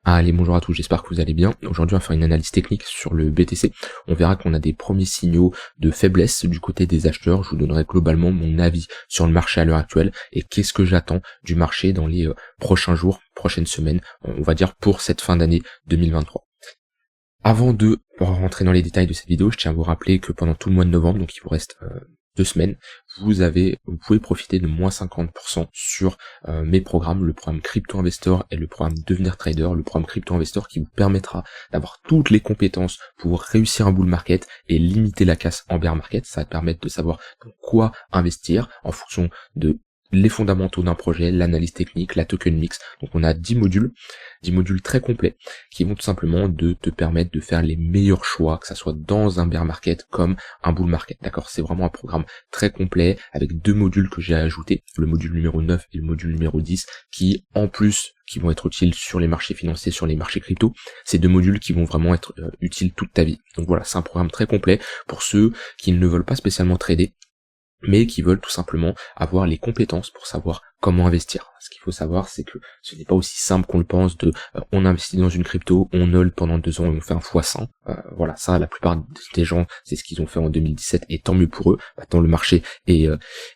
Allez, bonjour à tous, j'espère que vous allez bien. Aujourd'hui, on va faire une analyse technique sur le BTC. On verra qu'on a des premiers signaux de faiblesse du côté des acheteurs. Je vous donnerai globalement mon avis sur le marché à l'heure actuelle et qu'est-ce que j'attends du marché dans les prochains jours, prochaines semaines, on va dire pour cette fin d'année 2023. Avant de rentrer dans les détails de cette vidéo, je tiens à vous rappeler que pendant tout le mois de novembre, donc il vous reste 2 semaines, vous pouvez profiter de moins 50% sur mes programmes, le programme Crypto Investor et le programme Devenir Trader, le programme Crypto Investor qui vous permettra d'avoir toutes les compétences pour réussir un bull market et limiter la casse en bear market. Ça va te permettre de savoir dans quoi investir en fonction de les fondamentaux d'un projet, l'analyse technique, la token mix. Donc on a 10 modules très complets qui vont tout simplement de te permettre de faire les meilleurs choix, que ça soit dans un bear market comme un bull market. D'accord, c'est vraiment un programme très complet avec 2 modules que j'ai ajoutés, le module numéro 9 et le module numéro 10 qui vont être utiles sur les marchés financiers, sur les marchés crypto. Ces 2 modules qui vont vraiment être utiles toute ta vie. Donc voilà, c'est un programme très complet pour ceux qui ne veulent pas spécialement trader, mais qui veulent tout simplement avoir les compétences pour savoir comment investir. Ce qu'il faut savoir, c'est que ce n'est pas aussi simple qu'on le pense de on investit dans une crypto, on hold pendant 2 ans et on fait un x100. Voilà, ça, la plupart des gens, c'est ce qu'ils ont fait en 2017 et tant mieux pour eux. Maintenant, le marché est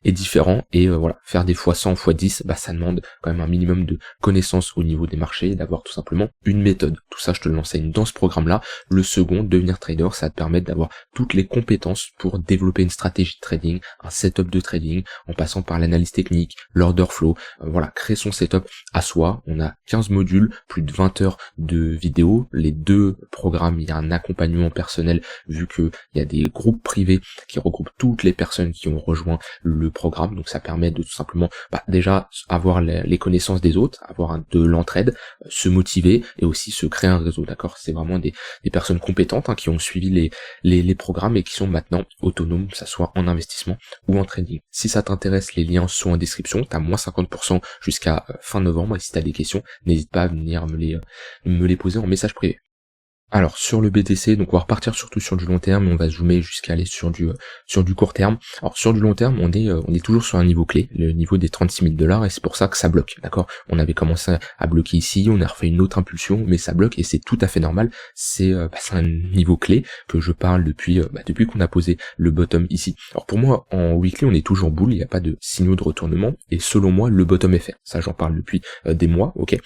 différent et voilà, faire des x100, x10, ça demande quand même un minimum de connaissances au niveau des marchés et d'avoir tout simplement une méthode. Tout ça, je te l'enseigne dans ce programme-là. Le second, Devenir Trader, ça va te permettre d'avoir toutes les compétences pour développer une stratégie de trading, un setup de trading, en passant par l'analyse technique, l'order flow, voilà, créer son setup à soi. On a 15 modules, plus de 20 heures de vidéos. Les 2 programmes, il y a un accompagnement personnel vu que il y a des groupes privés qui regroupent toutes les personnes qui ont rejoint le programme. Donc ça permet de tout simplement déjà avoir les connaissances des autres, avoir de l'entraide, se motiver et aussi se créer un réseau. D'accord, c'est vraiment des personnes compétentes qui ont suivi les programmes et qui sont maintenant autonomes, que ça soit en investissement ou en trading. Si ça t'intéresse, les liens sont en description. T'as moins 50% jusqu'à fin novembre et si t'as des questions, n'hésite pas à venir me les poser en message privé. Alors sur le BTC, donc on va repartir surtout sur du long terme, on va zoomer jusqu'à aller sur du court terme. Alors sur du long terme, on est toujours sur un niveau clé, le niveau des 36 000 $ et c'est pour ça que ça bloque, d'accord. On avait commencé à bloquer ici, on a refait une autre impulsion, mais ça bloque et c'est tout à fait normal. C'est un niveau clé que je parle depuis qu'on a posé le bottom ici. Alors pour moi en weekly, on est toujours bull, il n'y a pas de signaux de retournement et selon moi le bottom est fait. Ça j'en parle depuis des mois, ok.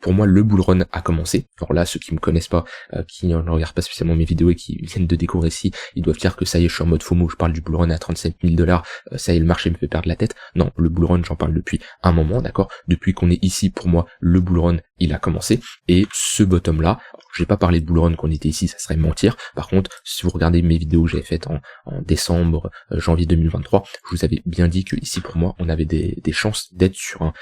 Pour moi le bull run a commencé. Alors là ceux qui me connaissent pas, qui ne regardent pas spécialement mes vidéos et qui viennent de découvrir ici, ils doivent dire que ça y est, je suis en mode FOMO, je parle du bull run à 37 000 $, ça y est, le marché me fait perdre la tête. Non, le bull run, j'en parle depuis un moment, d'accord. Depuis qu'on est ici, pour moi, le bull run, il a commencé, et ce bottom là, j'ai pas parlé de bull run qu'on était ici, ça serait mentir. Par contre, si vous regardez mes vidéos que j'avais faites en décembre, janvier 2023, je vous avais bien dit que ici pour moi, on avait des chances d'être sur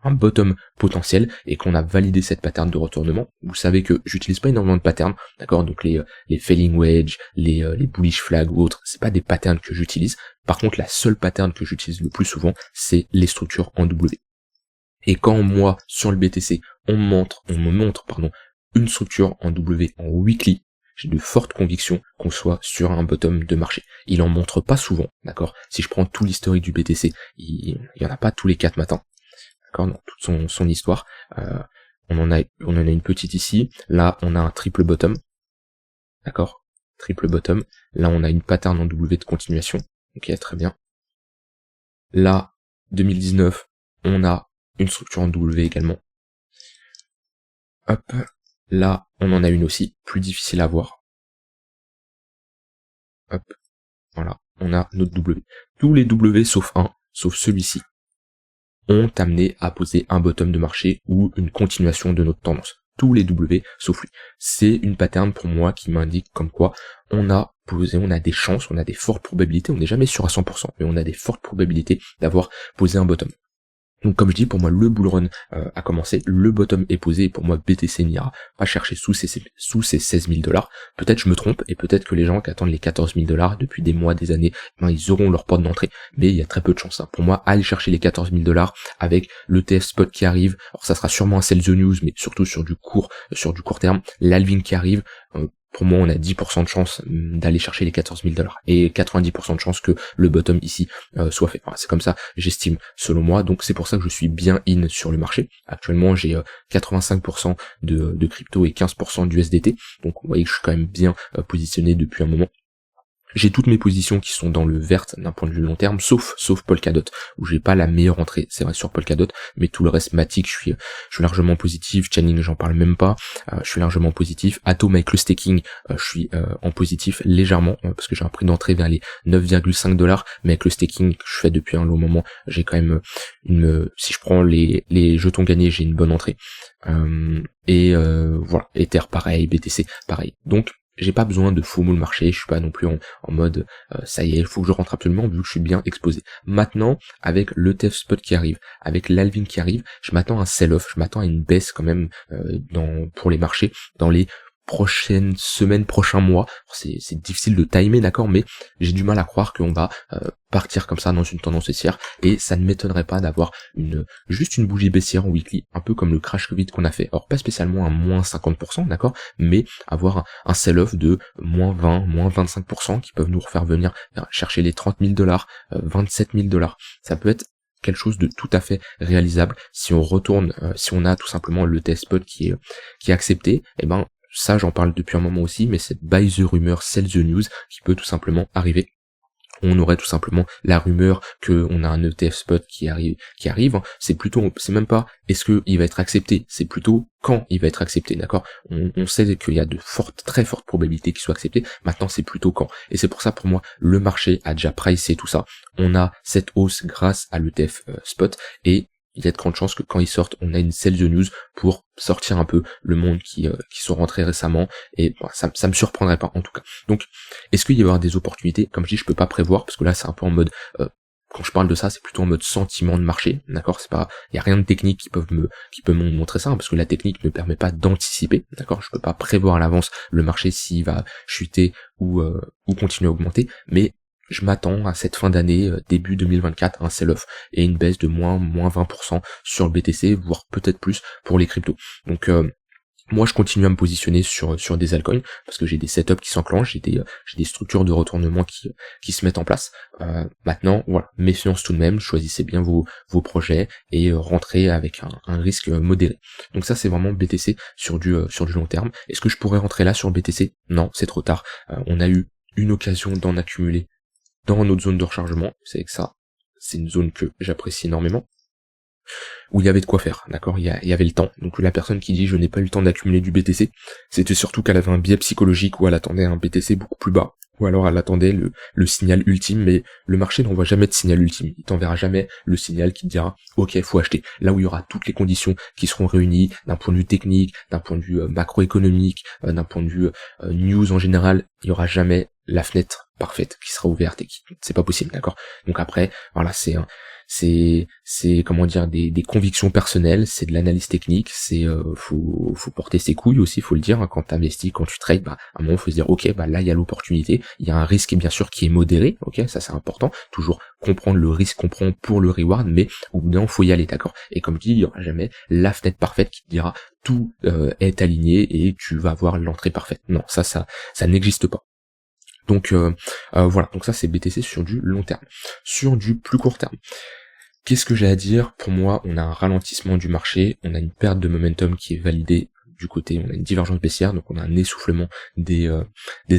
un bottom potentiel et qu'on a validé cette pattern de retournement. Vous savez que j'utilise pas énormément de patterns, d'accord, donc les failing wedge, les bullish flag ou autres, c'est pas des patterns que j'utilise. Par contre, la seule pattern que j'utilise le plus souvent, c'est les structures en W. Et quand moi, sur le BTC, on me montre, une structure en W en weekly, j'ai de fortes convictions qu'on soit sur un bottom de marché. Il en montre pas souvent, d'accord. Si je prends tout l'historique du BTC, il y en a pas tous les 4 matins, d'accord, dans toute son histoire. On en a une petite ici. Là, on a un triple bottom, d'accord, triple bottom. Là, on a une pattern en W de continuation. Ok, très bien. Là, 2019, on a une structure en W également. Hop, là, on en a une aussi, plus difficile à voir. Hop, voilà, on a notre W. Tous les W sauf celui-ci, ont amené à poser un bottom de marché ou une continuation de notre tendance. Tous les W sauf lui. C'est une pattern pour moi qui m'indique comme quoi on a des chances, on a des fortes probabilités, on n'est jamais sûr à 100%, mais on a des fortes probabilités d'avoir posé un bottom. Donc comme je dis, pour moi le bull run a commencé, le bottom est posé, et pour moi BTC n'ira pas chercher sous ces 16 000 $. Peut-être je me trompe, et peut-être que les gens qui attendent les 14 000 $ depuis des mois, des années, ils auront leur porte d'entrée, mais il y a très peu de chance. Pour moi, aller chercher les 14 000 $ avec le TF spot qui arrive, alors ça sera sûrement un sell the news, mais surtout sur du court terme, l'halving qui arrive, pour moi, on a 10% de chance d'aller chercher les 14 000 $ et 90% de chance que le bottom ici soit fait. Enfin, c'est comme ça, j'estime, selon moi. Donc c'est pour ça que je suis bien in sur le marché. Actuellement, j'ai 85% de crypto et 15% d'USDT. Donc vous voyez que je suis quand même bien positionné depuis un moment. J'ai toutes mes positions qui sont dans le vert d'un point de vue long terme, sauf Polkadot, où j'ai pas la meilleure entrée, c'est vrai sur Polkadot, mais tout le reste Matic, je suis largement positif, Chainlink j'en parle même pas, je suis largement positif, Atom avec le staking, je suis en positif légèrement, parce que j'ai un prix d'entrée vers les 9,5 $, mais avec le staking que je fais depuis un long moment, j'ai quand même si je prends les jetons gagnés, j'ai une bonne entrée. Voilà, Ether pareil, BTC pareil. Donc j'ai pas besoin de FOMO le marché, je suis pas non plus en mode ça y est, il faut que je rentre absolument vu que je suis bien exposé. Maintenant, avec l'ETF spot qui arrive, avec l'Alvin qui arrive, je m'attends à un sell-off, je m'attends à une baisse quand même pour les marchés dans les prochaines semaines, prochains mois. C'est difficile de timer, d'accord, mais j'ai du mal à croire qu'on va partir comme ça dans une tendance haussière, et ça ne m'étonnerait pas d'avoir juste une bougie baissière en weekly, un peu comme le crash Covid qu'on a fait. Alors pas spécialement un moins 50%, d'accord, mais avoir un sell-off de moins 20, moins 25% qui peuvent nous refaire venir chercher les 30 000 $, 27 000 $. Ça peut être quelque chose de tout à fait réalisable si on retourne, si on a tout simplement le test spot qui est accepté, et ben ça j'en parle depuis un moment aussi, mais c'est buy the rumor, sell the news qui peut tout simplement arriver. On aurait tout simplement la rumeur que on a un ETF spot qui arrive, c'est même pas est-ce que il va être accepté, c'est plutôt quand il va être accepté, d'accord. On sait qu'il y a de très fortes probabilités qu'il soit accepté, maintenant c'est plutôt quand. Et c'est pour ça, pour moi, le marché a déjà pricé tout ça. On a cette hausse grâce à l'ETF spot, et il y a de grandes chances que quand ils sortent, on a une sell the news pour sortir un peu le monde qui sont rentrés récemment, et bon, ça me surprendrait pas en tout cas. Donc, est-ce qu'il y avoir des opportunités? Comme je dis, je peux pas prévoir, parce que là c'est un peu en mode, quand je parle de ça, c'est plutôt en mode sentiment de marché, d'accord. C'est pas, il y a rien de technique qui peut me montrer ça, hein, parce que la technique ne permet pas d'anticiper, d'accord. Je peux pas prévoir à l'avance le marché s'il va chuter ou continuer à augmenter, mais je m'attends à cette fin d'année, début 2024, un sell-off et une baisse de moins 20% sur le BTC, voire peut-être plus pour les cryptos. Donc moi je continue à me positionner sur des altcoins, parce que j'ai des setups qui s'enclenchent, j'ai des structures de retournement qui se mettent en place. Maintenant, voilà, méfiance tout de même, choisissez bien vos projets et rentrez avec un risque modéré. Donc ça c'est vraiment BTC sur du long terme. Est-ce que je pourrais rentrer là sur le BTC? Non, c'est trop tard. On a eu une occasion d'en accumuler dans notre zone de rechargement, c'est que ça, c'est une zone que j'apprécie énormément, où il y avait de quoi faire, d'accord, il y avait le temps. Donc la personne qui dit je n'ai pas eu le temps d'accumuler du BTC, c'était surtout qu'elle avait un biais psychologique, où elle attendait un BTC beaucoup plus bas, ou alors elle attendait le signal ultime, mais le marché n'envoie jamais de signal ultime, il t'enverra jamais le signal qui te dira ok, faut acheter, là où il y aura toutes les conditions qui seront réunies, d'un point de vue technique, d'un point de vue macroéconomique, d'un point de vue news en général, il y aura jamais la fenêtre parfaite qui sera ouverte, et c'est pas possible, d'accord. Donc après, voilà, c'est comment dire, des convictions personnelles, c'est de l'analyse technique, c'est faut porter ses couilles aussi, faut le dire, hein, quand t'investis, quand tu trades, à un moment faut se dire ok, là il y a l'opportunité, il y a un risque bien sûr qui est modéré, ok, ça c'est important, toujours comprendre le risque qu'on prend pour le reward, mais au bout d'un moment faut y aller, d'accord. Et comme je dis, il y aura jamais la fenêtre parfaite qui te dira tout est aligné et tu vas avoir l'entrée parfaite. Non, ça n'existe pas. Donc voilà, donc ça c'est BTC sur du long terme. Sur du plus court terme, qu'est-ce que j'ai à dire? Pour moi, on a un ralentissement du marché, on a une perte de momentum qui est validée du côté, on a une divergence baissière, donc on a un essoufflement des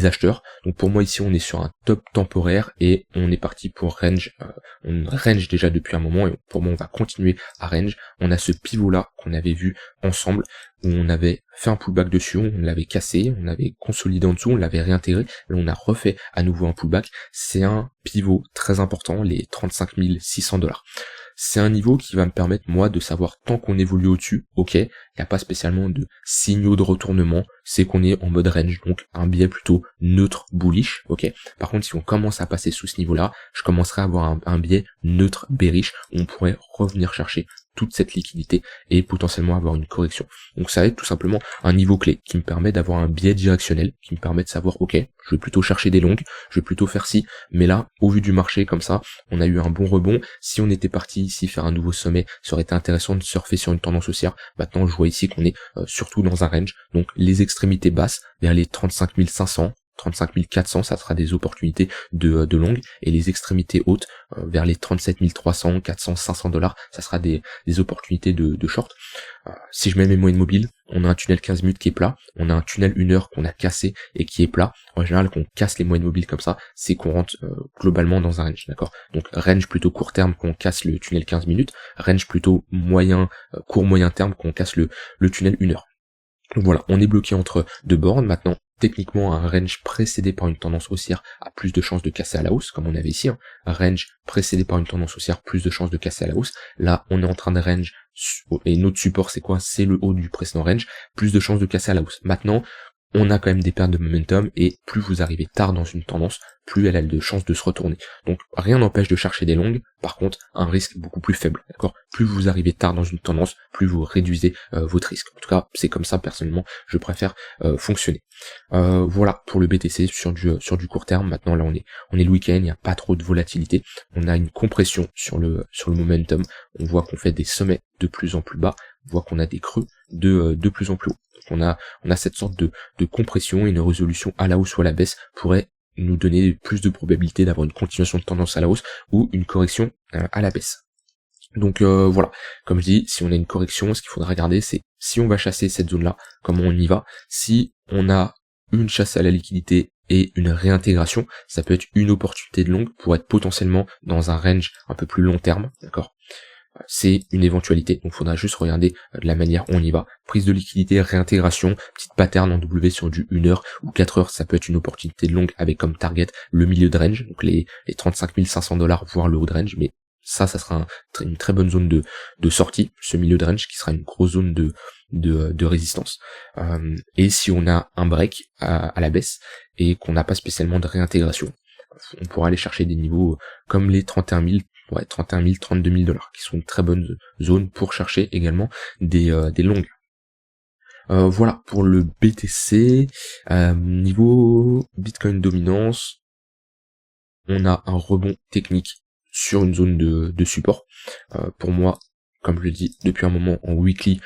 acheteurs. Donc pour moi ici on est sur un top temporaire et on est parti pour range. On range déjà depuis un moment, et pour moi on va continuer à range. On a ce pivot là qu'on avait vu ensemble, où on avait fait un pullback dessus, on l'avait cassé, on avait consolidé en dessous, on l'avait réintégré, là on a refait à nouveau un pullback. C'est un pivot très important, les 35 600 $. C'est un niveau qui va me permettre, moi, de savoir, tant qu'on évolue au-dessus, ok, il n'y a pas spécialement de signaux de retournement, c'est qu'on est en mode range, donc un biais plutôt neutre bullish, ok. Par contre, si on commence à passer sous ce niveau-là, je commencerai à avoir un biais neutre bearish, où on pourrait revenir chercher toute cette liquidité et potentiellement avoir une correction. Donc ça va être tout simplement un niveau clé qui me permet d'avoir un biais directionnel, qui me permet de savoir ok, je vais plutôt chercher des longues, je vais plutôt faire ci, mais là, au vu du marché comme ça, on a eu un bon rebond. Si on était parti ici faire un nouveau sommet, ça aurait été intéressant de surfer sur une tendance haussière. Maintenant, je vois ici qu'on est surtout dans un range, donc les extrémités basses vers les 35 500, 35 400, ça sera des opportunités de longue, et les extrémités hautes vers les 37 300, 400, 500 $, ça sera des opportunités de short. Si je mets mes moyennes mobiles, on a un tunnel 15 minutes qui est plat, on a un tunnel 1 heure qu'on a cassé et qui est plat. En général, qu'on casse les moyennes mobiles comme ça, c'est qu'on rentre globalement dans un range, d'accord? Donc range plutôt court terme qu'on casse le tunnel 15 minutes, range plutôt moyen, court moyen terme qu'on casse le tunnel 1 heure. Donc voilà, on est bloqué entre deux bornes. Maintenant, techniquement, un range précédé par une tendance haussière a plus de chances de casser à la hausse, comme on avait ici. Un range précédé par une tendance haussière, plus de chances de casser à la hausse. Là, on est en train de range, et notre support, c'est quoi? C'est le haut du précédent range, plus de chances de casser à la hausse. Maintenant, on a quand même des pertes de momentum, et plus vous arrivez tard dans une tendance, plus elle a de chances de se retourner. Donc rien n'empêche de chercher des longues, par contre un risque beaucoup plus faible, d'accord? Plus vous arrivez tard dans une tendance, plus vous réduisez votre risque. En tout cas, c'est comme ça personnellement, je préfère fonctionner. Voilà pour le BTC sur du court terme. Maintenant là on est le week-end, il n'y a pas trop de volatilité, on a une compression sur le momentum, on voit qu'on fait des sommets de plus en plus bas, on voit qu'on a des creux de plus en plus haut. Donc on a cette sorte de compression, et une résolution à la hausse ou à la baisse pourrait nous donner plus de probabilité d'avoir une continuation de tendance à la hausse ou une correction à la baisse. Donc voilà, comme je dis, si on a une correction, ce qu'il faudra regarder, c'est si on va chasser cette zone-là, comment on y va. Si on a une chasse à la liquidité et une réintégration, ça peut être une opportunité de longue pour être potentiellement dans un range un peu plus long terme, d'accord? C'est une éventualité, donc il faudra juste regarder de la manière on y va. Prise de liquidité, réintégration, petite pattern en W sur du 1 heure ou 4 heures, ça peut être une opportunité de longue avec comme target le milieu de range, donc les 35 500 $, voire le haut de range, mais ça sera une très bonne zone de sortie, ce milieu de range qui sera une grosse zone de résistance. Et si on a un break à la baisse et qu'on n'a pas spécialement de réintégration, on pourra aller chercher des niveaux comme les 31 000, 32 000 $, qui sont une très bonne zone pour chercher également des longues. Voilà pour le BTC. Niveau Bitcoin dominance, on a un rebond technique sur une zone de support. Pour moi, comme je le dis depuis un moment en weekly,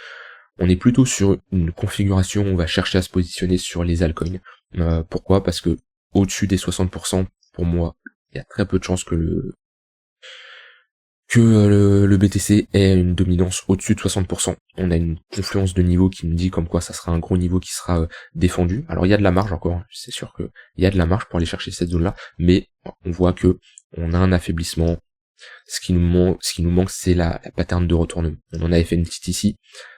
on est plutôt sur une configuration où on va chercher à se positionner sur les altcoins. Pourquoi? Parce que au-dessus des 60%, pour moi, il y a très peu de chances que le BTC ait une dominance au-dessus de 60%. On a une confluence de niveau qui me dit comme quoi ça sera un gros niveau qui sera défendu. Alors il y a de la marge encore, c'est sûr que il y a de la marge pour aller chercher cette zone-là, mais on voit que on a un affaiblissement. Ce qui nous manque, c'est la pattern de retournement. On en avait fait une petite ici,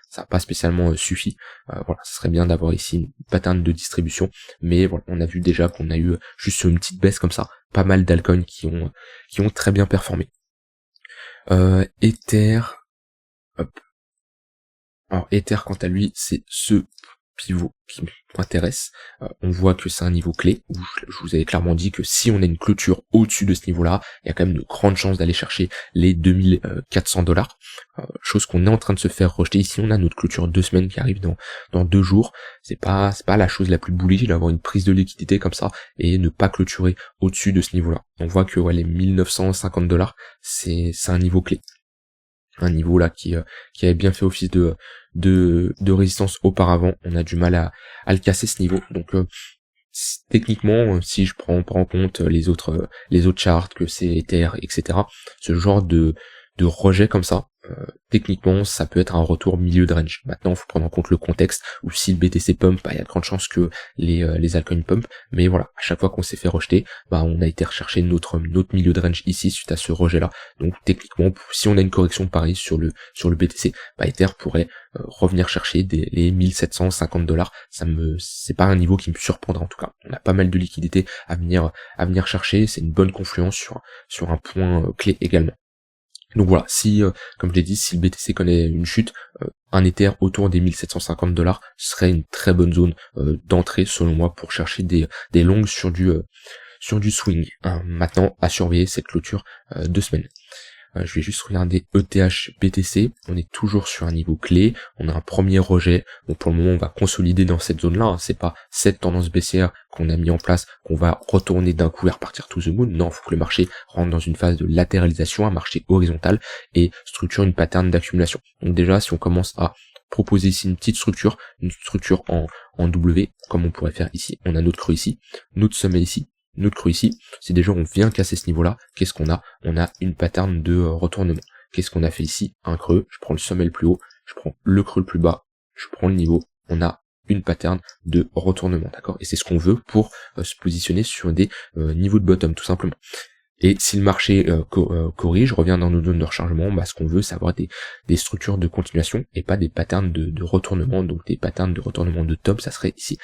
ça n'a pas spécialement suffi. Voilà, ça serait bien d'avoir ici une pattern de distribution, mais voilà, on a vu déjà qu'on a eu juste une petite baisse comme ça, pas mal d'altcoins qui ont très bien performé. Ether, hop. Alors Ether, quant à lui, c'est ce pivot qui m'intéresse. On voit que c'est un niveau clé, où je vous avais clairement dit que si on a une clôture au-dessus de ce niveau-là, il y a quand même de grandes chances d'aller chercher les 2400 $, chose qu'on est en train de se faire rejeter. Ici on a notre clôture 2 semaines qui arrive dans 2 jours, c'est pas la chose la plus bullish d'avoir une prise de liquidité comme ça et ne pas clôturer au-dessus de ce niveau-là. On voit que les 1950 $, c'est un niveau clé. Un niveau là qui avait bien fait office de résistance auparavant. On a du mal à le casser ce niveau. Donc techniquement, si je prends en compte les autres charts, que c'est Ether, etc., ce genre de rejet comme ça, techniquement ça peut être un retour milieu de range. Maintenant il faut prendre en compte le contexte, où si le BTC pump, il y a de grandes chances que les altcoins pump, mais voilà, à chaque fois qu'on s'est fait rejeter, on a été rechercher notre milieu de range ici suite à ce rejet là. Donc techniquement, si on a une correction pareille sur le BTC, Ether pourrait revenir chercher les 1750 $. C'est pas un niveau qui me surprendra en tout cas. On a pas mal de liquidités à venir chercher, c'est une bonne confluence sur un point clé également. Donc voilà, si, comme je l'ai dit, si le BTC connaît une chute, un Ether autour des 1750 $, serait une très bonne zone d'entrée selon moi pour chercher des longues sur du swing. Maintenant, à surveiller cette clôture 2 semaines. Je vais juste regarder ETH BTC, on est toujours sur un niveau clé, on a un premier rejet, donc pour le moment on va consolider dans cette zone là, hein. C'est pas cette tendance baissière qu'on a mis en place qu'on va retourner d'un coup et repartir to the moon. Non, il faut que le marché rentre dans une phase de latéralisation, un marché horizontal, et structure une pattern d'accumulation. Donc déjà, si on commence à proposer ici une petite structure, en W, comme on pourrait faire ici, on a notre creux ici, notre sommet ici, notre creux ici, si déjà on vient casser ce niveau-là, qu'est-ce qu'on a? On a une pattern de retournement. Qu'est-ce qu'on a fait ici? Un creux, je prends le sommet le plus haut, je prends le creux le plus bas, je prends le niveau, on a une pattern de retournement, d'accord? Et c'est ce qu'on veut pour se positionner sur des niveaux de bottom, tout simplement. Et si le marché corrige, revient dans nos zones de rechargement, ce qu'on veut, c'est avoir des structures de continuation et pas des patterns de retournement. Donc des patterns de retournement de top, ça serait ici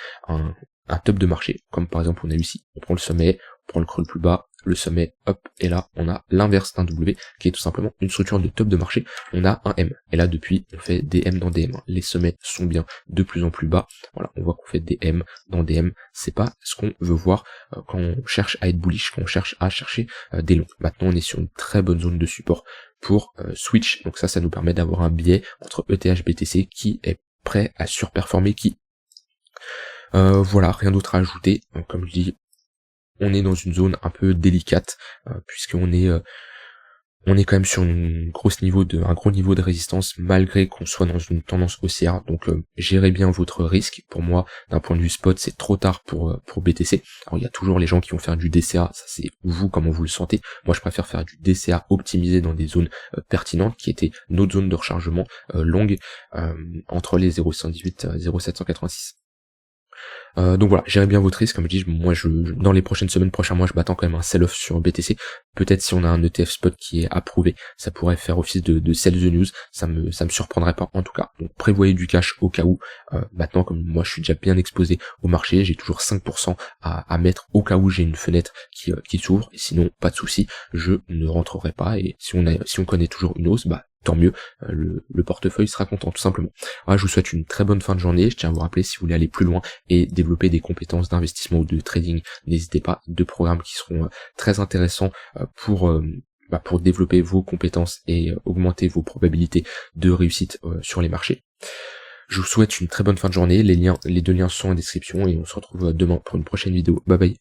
un top de marché, comme par exemple on a eu ici. On prend le sommet, on prend le creux le plus bas, le sommet, hop, et là on a l'inverse d'un W, qui est tout simplement une structure de top de marché. On a un M, et là depuis on fait des M dans des M. Les sommets sont bien de plus en plus bas. Voilà, on voit qu'on fait des M dans des M. C'est pas ce qu'on veut voir quand on cherche à être bullish, quand on cherche à chercher des longs. Maintenant on est sur une très bonne zone de support pour switch. Donc ça nous permet d'avoir un biais entre ETH BTC qui est prêt à surperformer, voilà, rien d'autre à ajouter. Comme je dis, on est dans une zone un peu délicate, puisqu'on est quand même sur un gros niveau de résistance, malgré qu'on soit dans une tendance haussière. Donc gérez bien votre risque. Pour moi, d'un point de vue spot, c'est trop tard pour BTC. Alors il y a toujours les gens qui vont faire du DCA, ça c'est vous comment vous le sentez. Moi je préfère faire du DCA optimisé dans des zones pertinentes, qui étaient notre zone de rechargement longue, entre les 0,118 et 0,786. Donc voilà, gérez bien votre risque, comme je dis, moi dans les prochaines semaines, prochains mois, je m'attends quand même à un sell-off sur BTC. Peut-être si on a un ETF spot qui est approuvé, ça pourrait faire office de sell the news, ça me surprendrait pas en tout cas. Donc prévoyez du cash au cas où. Maintenant, comme moi je suis déjà bien exposé au marché, j'ai toujours 5% à mettre au cas où j'ai une fenêtre qui s'ouvre, et sinon pas de souci, je ne rentrerai pas, et si on connaît toujours une hausse, tant mieux, le portefeuille sera content tout simplement. Voilà, je vous souhaite une très bonne fin de journée. Je tiens à vous rappeler, si vous voulez aller plus loin et développer des compétences d'investissement ou de trading, n'hésitez pas, 2 programmes qui seront très intéressants pour développer vos compétences et augmenter vos probabilités de réussite sur les marchés. Je vous souhaite une très bonne fin de journée, les 2 liens sont en description, et on se retrouve demain pour une prochaine vidéo. Bye bye.